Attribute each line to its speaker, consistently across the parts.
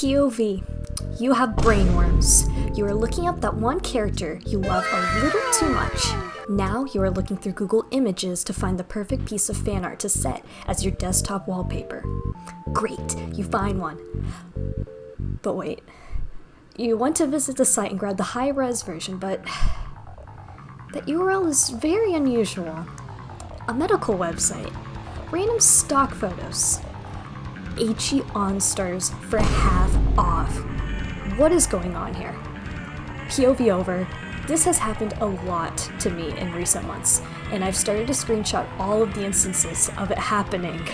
Speaker 1: POV. You have brainworms. You are looking up that one character you love a little too much. Now you are looking through Google Images to find the perfect piece of fan art to set as your desktop wallpaper. Great, you find one. But wait. You want to visit the site and grab the high-res version, but that URL is very unusual. A medical website. Random stock photos. HE OnStars for half off. What is going on here? POV over. This has happened a lot to me in recent months, and I've started to screenshot all of the instances of it happening.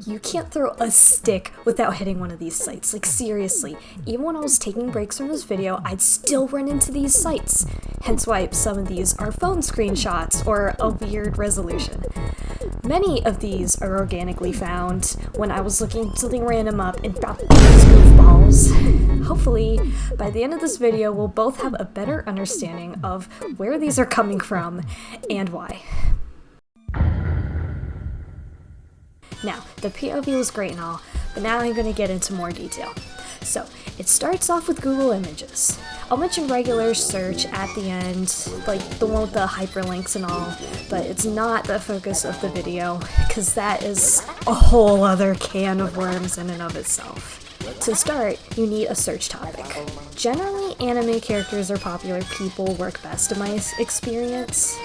Speaker 1: You can't throw a stick without hitting one of these sites, like seriously. Even when I was taking breaks from this video, I'd still run into these sites. Hence why some of these are phone screenshots or a weird resolution. Many of these are organically found when I was looking something random up and found these goofballs. Hopefully, by the end of this video, we'll both have a better understanding of where these are coming from and why. Now, the POV was great and all, but now I'm going to get into more detail. So, it starts off with Google Images. I'll mention regular search at the end, like the one with the hyperlinks and all, but it's not the focus of the video, because that is a whole other can of worms in and of itself. To start, you need a search topic. Generally, anime characters or popular people work best in my experience,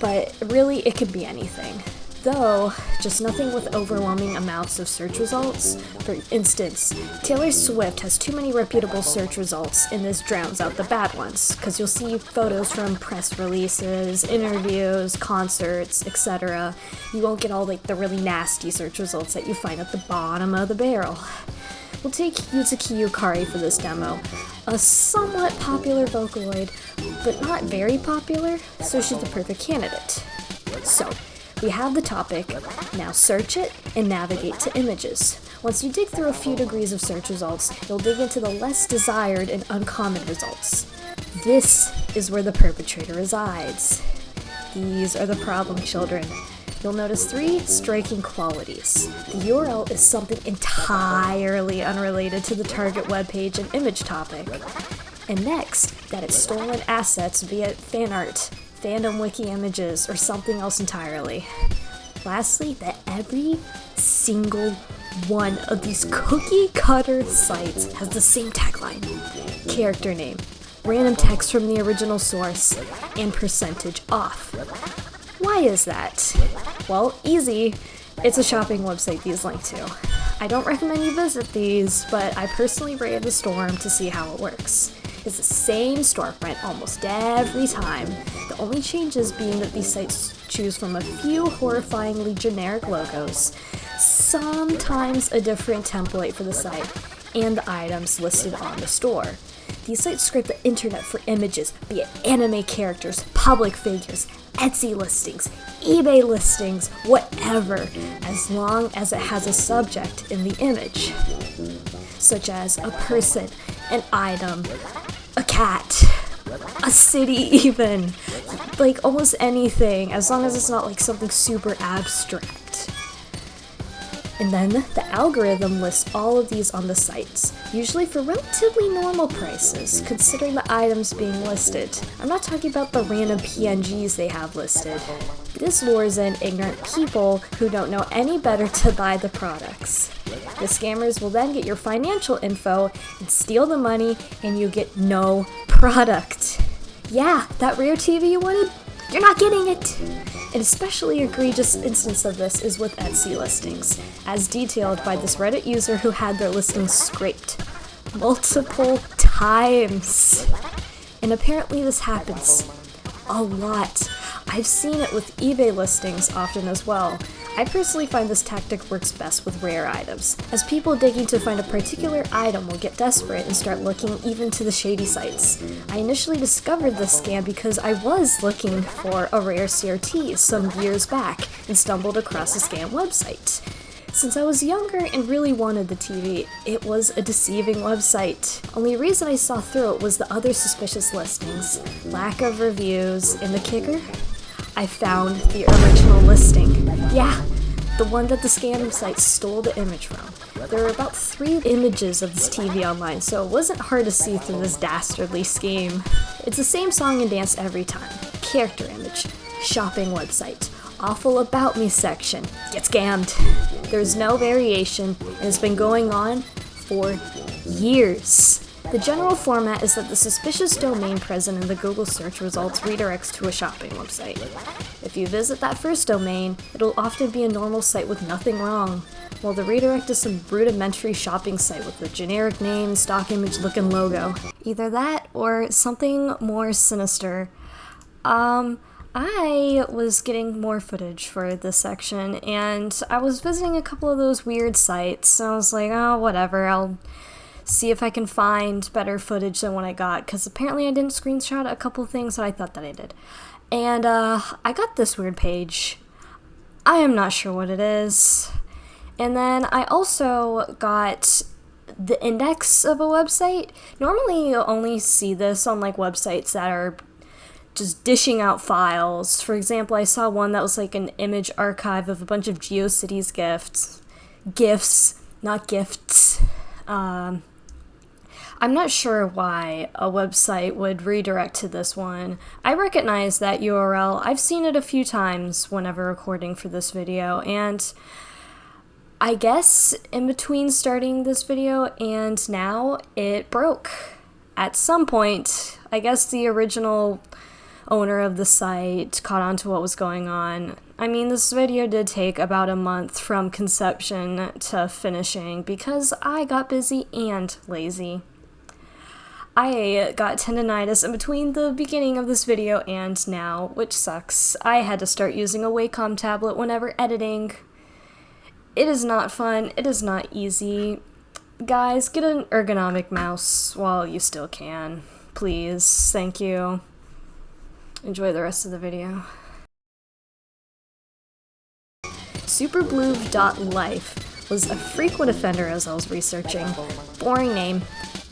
Speaker 1: but really it could be anything. Though, just nothing with overwhelming amounts of search results. For instance, Taylor Swift has too many reputable search results, and this drowns out the bad ones, because you'll see photos from press releases, interviews, concerts, etc. You won't get all like the really nasty search results that you find at the bottom of the barrel. We'll take Kaori for this demo. A somewhat popular Vocaloid, but not very popular, so she's the perfect candidate. So, we have the topic, now search it and navigate to images. Once you dig through a few degrees of search results, you'll dig into the less desired and uncommon results. This is where the perpetrator resides. These are the problem children. You'll notice three striking qualities. The URL is something entirely unrelated to the target webpage and image topic. And next, that it's stolen assets via fan art, fandom wiki images, or something else entirely. Lastly, that every single one of these cookie cutter sites has the same tagline, character name, random text from the original source, and percentage off. Why is that? Well, easy. It's a shopping website these link to. I don't recommend you visit these, but I personally rated the storm to see how it works. It's the same storefront almost every time. The only changes being that these sites choose from a few horrifyingly generic logos, sometimes a different template for the site, and the items listed on the store. These sites scrape the internet for images, be it anime characters, public figures, Etsy listings, eBay listings, whatever, as long as it has a subject in the image, such as a person, an item, a cat, a city even, like almost anything, as long as it's not like something super abstract. And then the algorithm lists all of these on the sites, usually for relatively normal prices, considering the items being listed. I'm not talking about the random PNGs they have listed. This lures in ignorant people who don't know any better to buy the products. The scammers will then get your financial info and steal the money, and you get no product. Yeah, that rare TV you wanted? You're not getting it! An especially egregious instance of this is with Etsy listings, as detailed by this Reddit user who had their listings scraped multiple times. And apparently this happens a lot. I've seen it with eBay listings often as well. I personally find this tactic works best with rare items, as people digging to find a particular item will get desperate and start looking even to the shady sites. I initially discovered this scam because I was looking for a rare CRT some years back and stumbled across a scam website. Since I was younger and really wanted the TV, it was a deceiving website. Only reason I saw through it was the other suspicious listings, lack of reviews, and the kicker? I found the original listing. Yeah, the one that the scam site stole the image from. There were about 3 images of this TV online, so it wasn't hard to see through this dastardly scheme. It's the same song and dance every time. Character image, shopping website, awful about me section, get scammed. There's no variation, and it's been going on for years. The general format is that the suspicious domain present in the Google search results redirects to a shopping website. If you visit that first domain, it'll often be a normal site with nothing wrong, while the redirect is some rudimentary shopping site with a generic name, stock image looking logo. Either that or something more sinister. I was getting more footage for this section, and I was visiting a couple of those weird sites, and I was like, oh, whatever, I'll see if I can find better footage than what I got, because apparently I didn't screenshot a couple things that I thought that I did. And I got this weird page. I am not sure what it is. And then I also got the index of a website. Normally you'll only see this on like websites that are just dishing out files. For example, I saw one that was like an image archive of a bunch of GeoCities GIFs, not gifts. I'm not sure why a website would redirect to this one. I recognize that URL. I've seen it a few times whenever recording for this video, and I guess in between starting this video and now, it broke. At some point, I guess the original owner of the site caught on to what was going on. I mean, this video did take about a month from conception to finishing because I got busy and lazy. I got tendinitis in between the beginning of this video and now, which sucks. I had to start using a Wacom tablet whenever editing. It is not fun, it is not easy. Guys, get an ergonomic mouse while you still can. Please, thank you. Enjoy the rest of the video. Superblue.life was a frequent offender as I was researching. Boring name,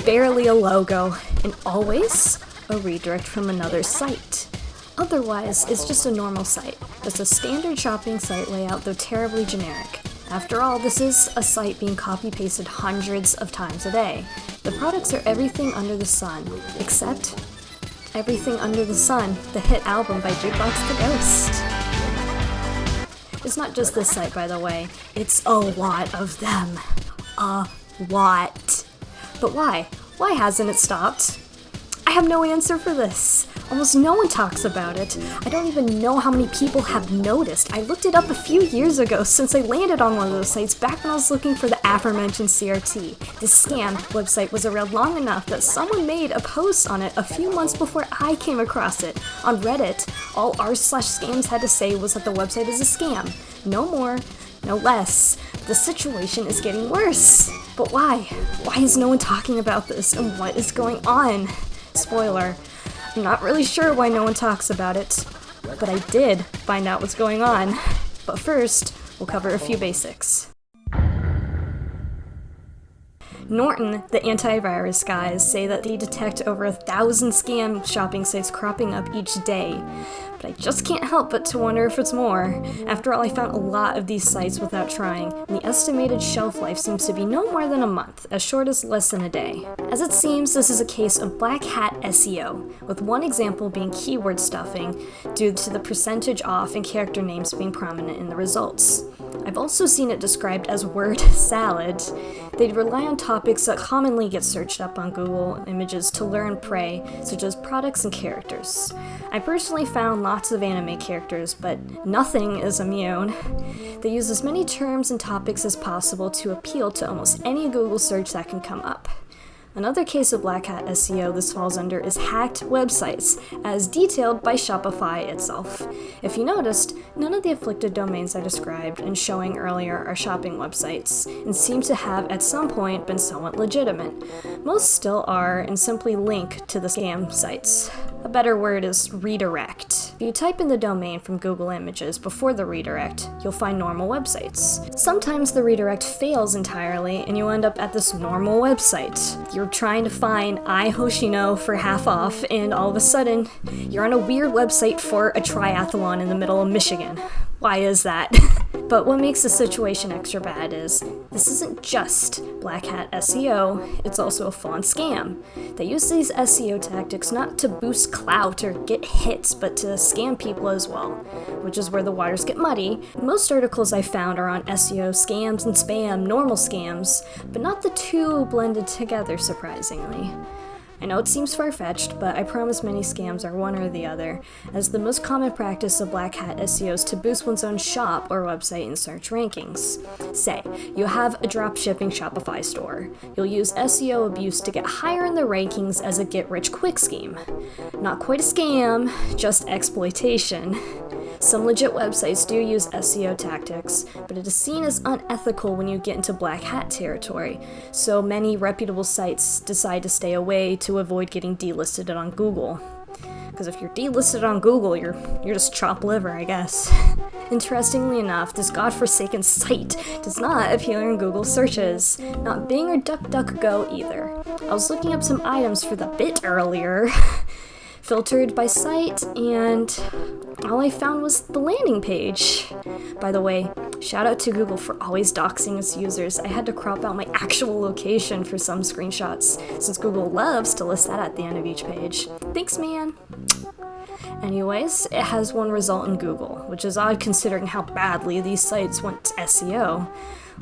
Speaker 1: barely a logo, and always a redirect from another site. Otherwise, it's just a normal site. It's a standard shopping site layout, though terribly generic. After all, this is a site being copy-pasted hundreds of times a day. The products are everything under the sun, except Everything Under the Sun, the hit album by Jukebox the Ghost. It's not just this site, by the way. It's a lot of them. A lot. But why? Why hasn't it stopped? I have no answer for this. Almost no one talks about it. I don't even know how many people have noticed. I looked it up a few years ago since I landed on one of those sites back when I was looking for the aforementioned CRT. This scam website was around long enough that someone made a post on it a few months before I came across it. On Reddit, all r/scams had to say was that the website is a scam. No more, no less. The situation is getting worse. But why? Why is no one talking about this, and what is going on? Spoiler, I'm not really sure why no one talks about it, but I did find out what's going on. But first, we'll cover a few basics. Norton, the antivirus guys, say that they detect over 1,000 scam shopping sites cropping up each day. But I just can't help but to wonder if it's more. After all, I found a lot of these sites without trying, and the estimated shelf life seems to be no more than a month, as short as less than a day. As it seems, this is a case of black hat SEO, with one example being keyword stuffing, due to the percentage off and character names being prominent in the results. I've also seen it described as word salad. They rely on topics that commonly get searched up on Google Images to lure and prey, such as products and characters. I personally found lots of anime characters, but nothing is immune. They use as many terms and topics as possible to appeal to almost any Google search that can come up. Another case of black hat SEO this falls under is hacked websites, as detailed by Shopify itself. If you noticed, none of the afflicted domains I described and showing earlier are shopping websites, and seem to have at some point been somewhat legitimate. Most still are, and simply link to the scam sites. A better word is redirect. If you type in the domain from Google Images before the redirect, you'll find normal websites. Sometimes the redirect fails entirely and you end up at this normal website. You're trying to find I Hoshino for half off, and all of a sudden, you're on a weird website for a triathlon in the middle of Michigan. Why is that? But what makes the situation extra bad is, this isn't just black hat SEO, it's also a full-on scam. They use these SEO tactics not to boost clout or get hits, but to scam people as well, which is where the waters get muddy. Most articles I found are on SEO scams and spam, normal scams, but not the two blended together, surprisingly. I know it seems far-fetched, but I promise many scams are one or the other, as the most common practice of black hat SEO is to boost one's own shop or website in search rankings. Say, you have a dropshipping Shopify store. You'll use SEO abuse to get higher in the rankings as a get-rich-quick scheme. Not quite a scam, just exploitation. Some legit websites do use SEO tactics, but it is seen as unethical when you get into black hat territory, so many reputable sites decide to stay away to avoid getting delisted on Google. Because if you're delisted on Google, you're just chopped liver, I guess. Interestingly enough, this godforsaken site does not appear in Google searches, not Bing or DuckDuckGo either. I was looking up some items for the bit earlier, filtered by site, and all I found was the landing page. By the way, shout out to Google for always doxing its users. I had to crop out my actual location for some screenshots, since Google loves to list that at the end of each page. Thanks, man! Anyways, it has one result in Google, which is odd considering how badly these sites went SEO.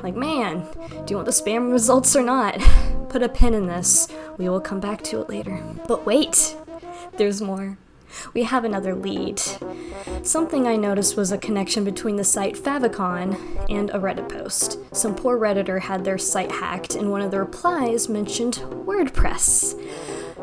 Speaker 1: Like, man, do you want the spam results or not? Put a pin in this. We will come back to it later. But wait! There's more. We have another lead. Something I noticed was a connection between the site Favicon and a Reddit post. Some poor Redditor had their site hacked, and one of the replies mentioned WordPress.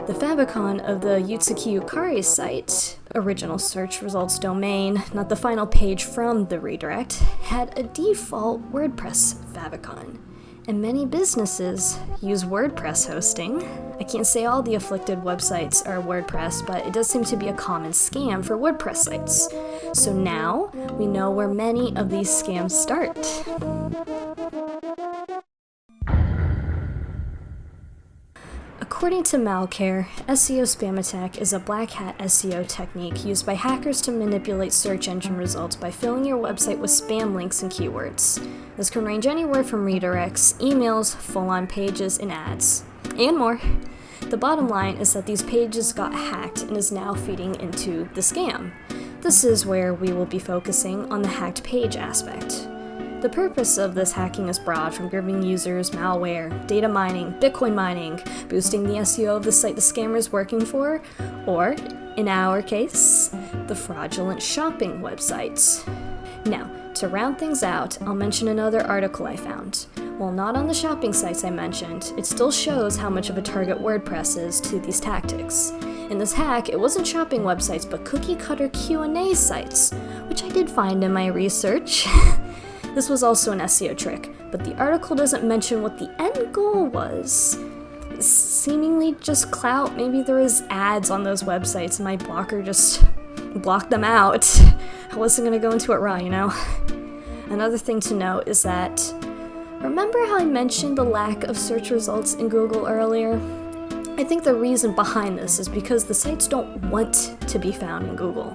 Speaker 1: The Favicon of the Yutsuki Yukari site, original search results domain, not the final page from the redirect, had a default WordPress Favicon. And many businesses use WordPress hosting. I can't say all the afflicted websites are WordPress, but it does seem to be a common scam for WordPress sites. So now we know where many of these scams start. According to Malcare, SEO spam attack is a black hat SEO technique used by hackers to manipulate search engine results by filling your website with spam links and keywords. This can range anywhere from redirects, emails, full-on pages, and ads, and more. The bottom line is that these pages got hacked and is now feeding into the scam. This is where we will be focusing on the hacked page aspect. The purpose of this hacking is broad, from giving users malware, data mining, Bitcoin mining, boosting the SEO of the site the scammer is working for, or, in our case, the fraudulent shopping websites. Now, to round things out, I'll mention another article I found. While not on the shopping sites I mentioned, it still shows how much of a target WordPress is to these tactics. In this hack, it wasn't shopping websites, but cookie-cutter Q&A sites, which I did find in my research. This was also an SEO trick, but the article doesn't mention what the end goal was. Seemingly just clout. Maybe there was ads on those websites and my blocker just blocked them out. I wasn't going to go into it raw, you know? Another thing to note is that, remember how I mentioned the lack of search results in Google earlier? I think the reason behind this is because the sites don't want to be found in Google.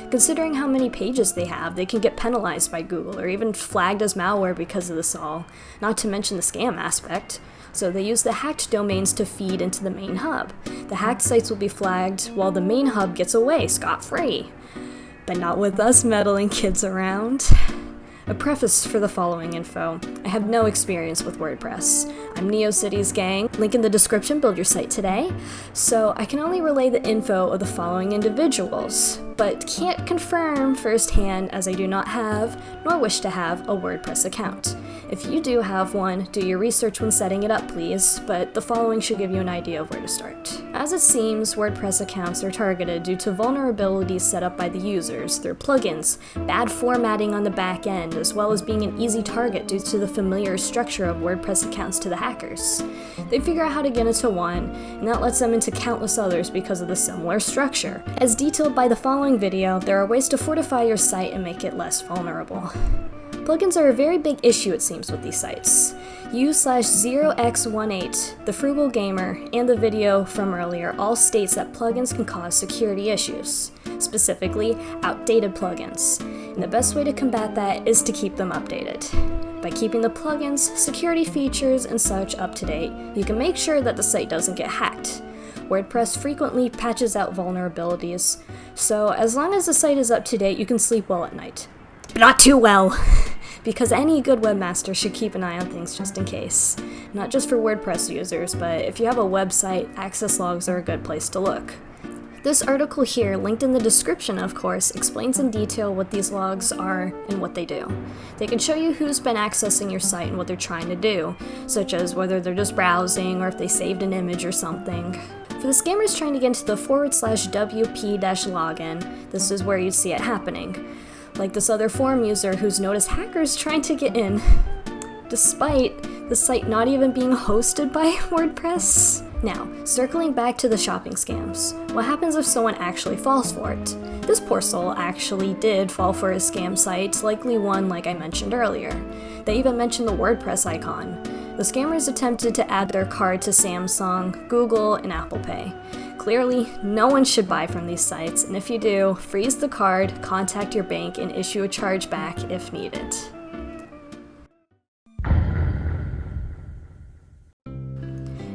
Speaker 1: Considering how many pages they have, they can get penalized by Google or even flagged as malware because of this all, not to mention the scam aspect. So they use the hacked domains to feed into the main hub. The hacked sites will be flagged while the main hub gets away scot-free. But not with us meddling kids around. A preface for the following info. I have no experience with WordPress. I'm NeoCity's gang, link in the description, build your site today. So I can only relay the info of the following individuals. but can't confirm firsthand as I do not have, nor wish to have, a WordPress account. If you do have one, do your research when setting it up please, but the following should give you an idea of where to start. As it seems, WordPress accounts are targeted due to vulnerabilities set up by the users through plugins, bad formatting on the back end, as well as being an easy target due to the familiar structure of WordPress accounts to the hackers. They figure out how to get into one, and that lets them into countless others because of the similar structure. As detailed by the following video, there are ways to fortify your site and make it less vulnerable. Plugins are a very big issue, it seems, with these sites. u/0x18, the Frugal Gamer, and the video from earlier all states that plugins can cause security issues, specifically outdated plugins. And the best way to combat that is to keep them updated. By keeping the plugins, security features, and such up to date, you can make sure that the site doesn't get hacked. WordPress frequently patches out vulnerabilities, so as long as the site is up to date, you can sleep well at night. But not too well! Because any good webmaster should keep an eye on things just in case. Not just for WordPress users, but if you have a website, access logs are a good place to look. This article here, linked in the description of course, explains in detail what these logs are and what they do. They can show you who's been accessing your site and what they're trying to do, such as whether they're just browsing or if they saved an image or something. For the scammers trying to get into the /wp-login, this is where you'd see it happening. Like this other forum user who's noticed hackers trying to get in, despite the site not even being hosted by WordPress. Now, circling back to the shopping scams, what happens if someone actually falls for it? This poor soul actually did fall for a scam site, likely one like I mentioned earlier. They even mentioned the WordPress icon. The scammers attempted to add their card to Samsung, Google, and Apple Pay. Clearly, no one should buy from these sites, and if you do, freeze the card, contact your bank, and issue a chargeback if needed.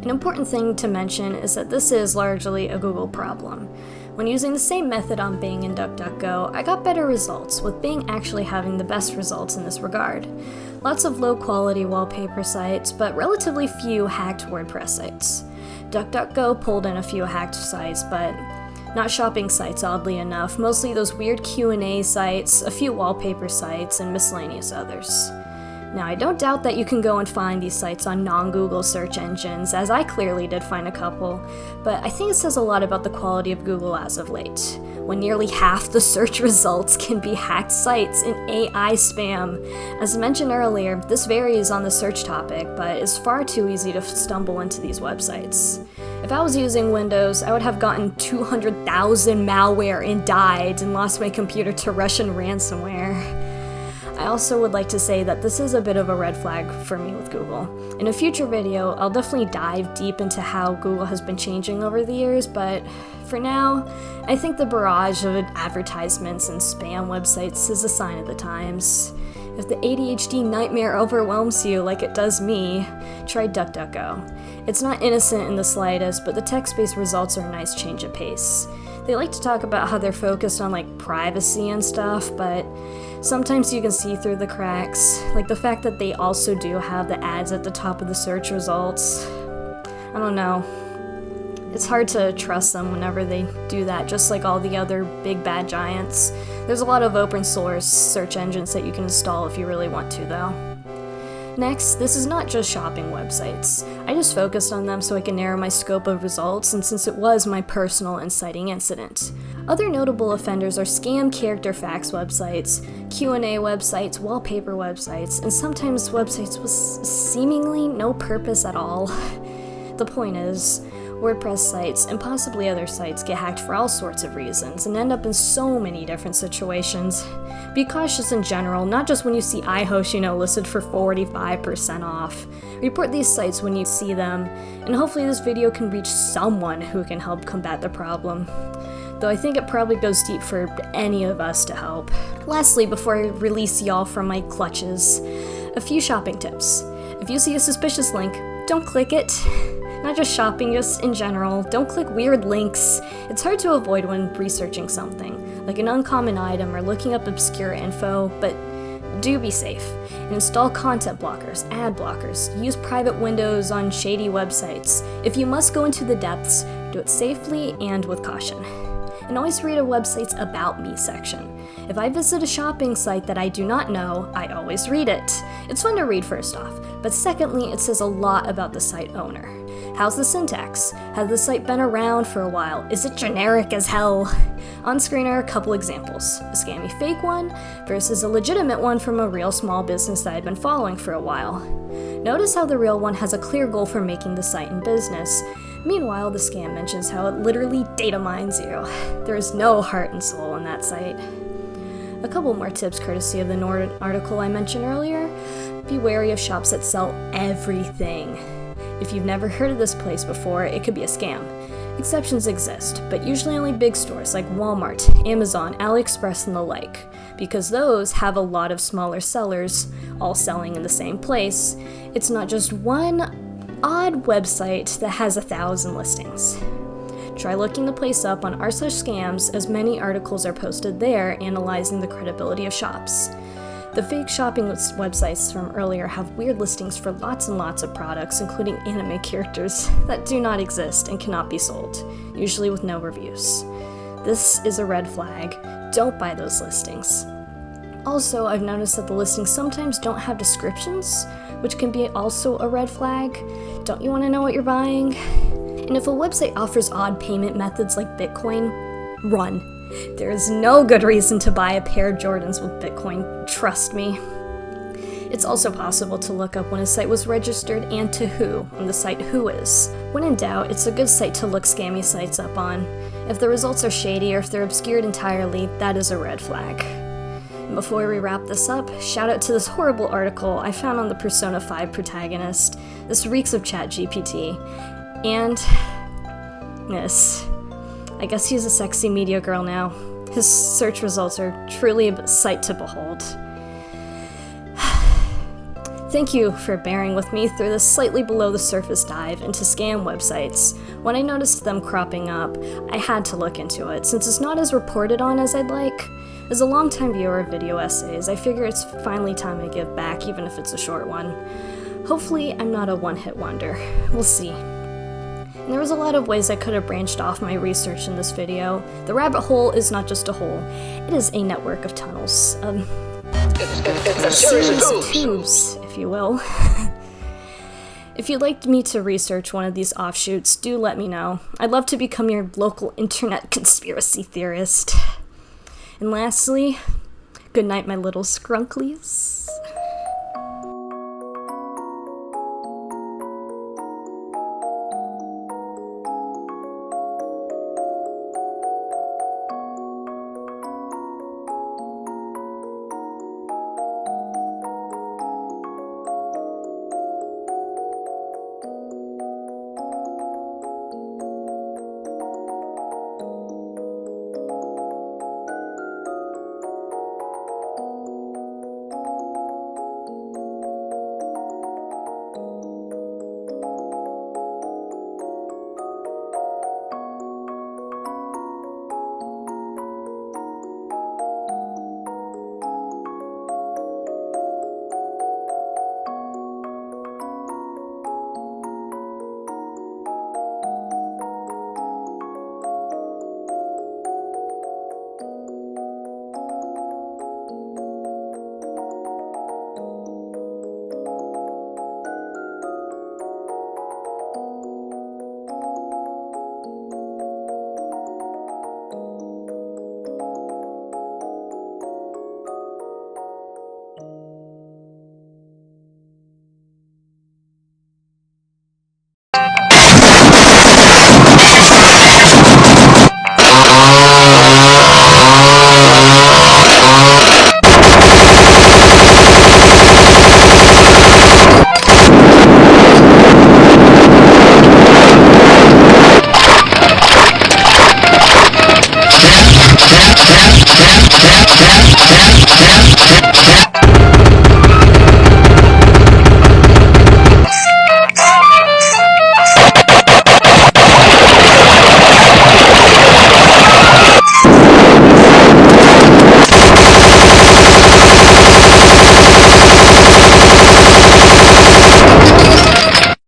Speaker 1: An important thing to mention is that this is largely a Google problem. When using the same method on Bing and DuckDuckGo, I got better results, with Bing actually having the best results in this regard. Lots of low-quality wallpaper sites, but relatively few hacked WordPress sites. DuckDuckGo pulled in a few hacked sites, but not shopping sites, oddly enough, mostly those weird Q&A sites, a few wallpaper sites, and miscellaneous others. Now, I don't doubt that you can go and find these sites on non-Google search engines, as I clearly did find a couple, but I think it says a lot about the quality of Google as of late, when nearly half the search results can be hacked sites and AI spam. As mentioned earlier, this varies on the search topic, but it's far too easy to stumble into these websites. If I was using Windows, I would have gotten 200,000 malware and died and lost my computer to Russian ransomware. I also would like to say that this is a bit of a red flag for me with Google. In a future video, I'll definitely dive deep into how Google has been changing over the years, but for now, I think the barrage of advertisements and spam websites is a sign of the times. If the ADHD nightmare overwhelms you like it does me, try DuckDuckGo. It's not innocent in the slightest, but the text-based results are a nice change of pace. They like to talk about how they're focused on like privacy and stuff, but sometimes you can see through the cracks, like the fact that they also do have the ads at the top of the search results. I don't know. It's hard to trust them whenever they do that, just like all the other big bad giants. There's a lot of open source search engines that you can install if you really want to, though. Next, this is not just shopping websites. I just focused on them so I can narrow my scope of results, and since it was my personal inciting incident. Other notable offenders are scam character facts websites, Q&A websites, wallpaper websites, and sometimes websites with seemingly no purpose at all. The point is, WordPress sites and possibly other sites get hacked for all sorts of reasons and end up in so many different situations. Be cautious in general, not just when you see iHost, listed for 45% off. Report these sites when you see them, and hopefully this video can reach someone who can help combat the problem. Though I think it probably goes deep for any of us to help. Lastly, before I release y'all from my clutches, a few shopping tips. If you see a suspicious link, don't click it. Not just shopping, just in general. Don't click weird links. It's hard to avoid when researching something, like an uncommon item or looking up obscure info, but do be safe. And install content blockers, ad blockers, use private windows on shady websites. If you must go into the depths, Do it safely and with caution. And always read a website's About Me section. If I visit a shopping site that I do not know, I always read it. It's fun to read first off, but secondly, it says a lot about the site owner. How's the syntax? Has the site been around for a while? Is it generic as hell? On screen are a couple examples. A scammy fake one versus a legitimate one from a real small business that I'd been following for a while. Notice how the real one has a clear goal for making the site and business. Meanwhile, the scam mentions how it literally data mines you. There is no heart and soul in that site. A couple more tips courtesy of the Nord article I mentioned earlier. Be wary of shops that sell everything. If you've never heard of this place before, it could be a scam. Exceptions exist, but usually only big stores like Walmart, Amazon, AliExpress, and the like, because those have a lot of smaller sellers all selling in the same place. It's not just one odd website that has 1,000 listings. Try looking the place up on r/scams, as many articles are posted there analyzing the credibility of shops. The fake shopping websites from earlier have weird listings for lots and lots of products, including anime characters that do not exist and cannot be sold, usually with no reviews. This is a red flag. Don't buy those listings. Also, I've noticed that the listings sometimes don't have descriptions, which can be also a red flag. Don't you want to know what you're buying? And if a website offers odd payment methods like Bitcoin, run. There is no good reason to buy a pair of Jordans with Bitcoin, trust me. It's also possible to look up when a site was registered and to who on the site Whois. When in doubt, it's a good site to look scammy sites up on. If the results are shady or if they're obscured entirely, that is a red flag. And before we wrap this up, shout out to this horrible article I found on the Persona 5 protagonist. This reeks of ChatGPT. And yes, I guess he's a sexy media girl now. His search results are truly a sight to behold. Thank you for bearing with me through this slightly below the surface dive into scam websites. When I noticed them cropping up, I had to look into it, since it's not as reported on as I'd like. As a longtime viewer of video essays, I figure it's finally time to give back, even if it's a short one. Hopefully, I'm not a one-hit wonder. We'll see. And there was a lot of ways I could have branched off my research in this video. The rabbit hole is not just a hole, it is a network of tunnels. It's a series of tubes, if you will. If you'd like me to research one of these offshoots, do let me know. I'd love to become your local internet conspiracy theorist. And lastly, good night, my little skrunklies.